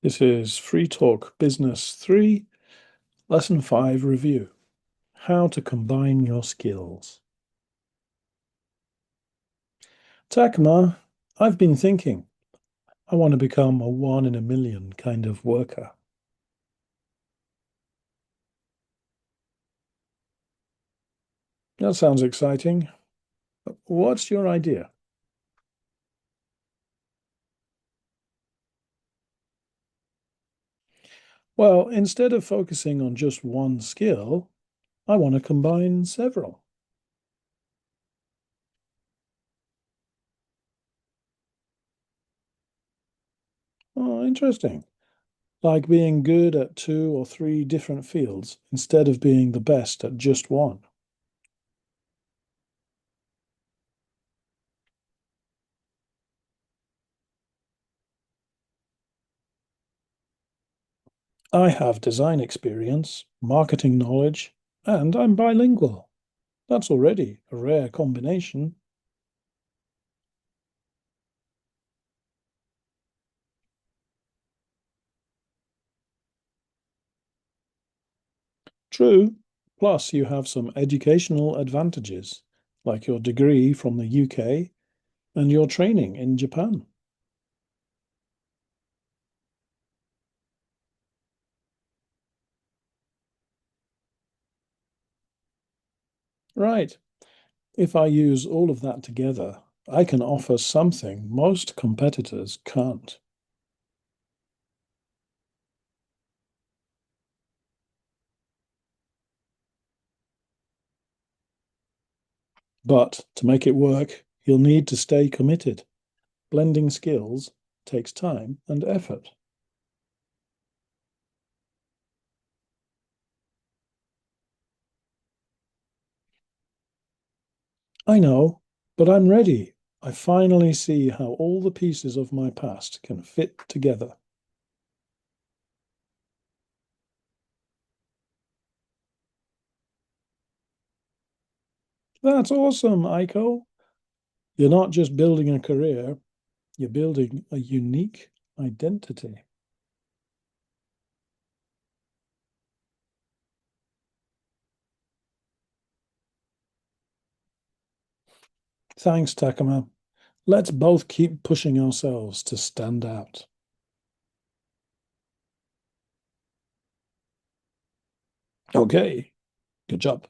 This is Free Talk Business 3, Lesson 5 Review. How to combine your skills. Takuma, I've been thinking. I want to become a 1 in a million kind of worker. That sounds exciting. What's your idea? Well, instead of focusing on just one skill, I want to combine several. Oh, interesting. Like being good at 2 or 3 different fields instead of being the best at just one. I have design experience, marketing knowledge, and I'm bilingual. That's already a rare combination. True, plus you have some educational advantages, like your degree from the UK and your training in Japan. Right. If I use all of that together, I can offer something most competitors can't. But to make it work, you'll need to stay committed. Blending skills takes time and effort. I know, but I'm ready. I finally see how all the pieces of my past can fit together. That's awesome, Aiko. You're not just building a career, you're building a unique identity. Thanks, Takuma. Let's both keep pushing ourselves to stand out. Okay, good job.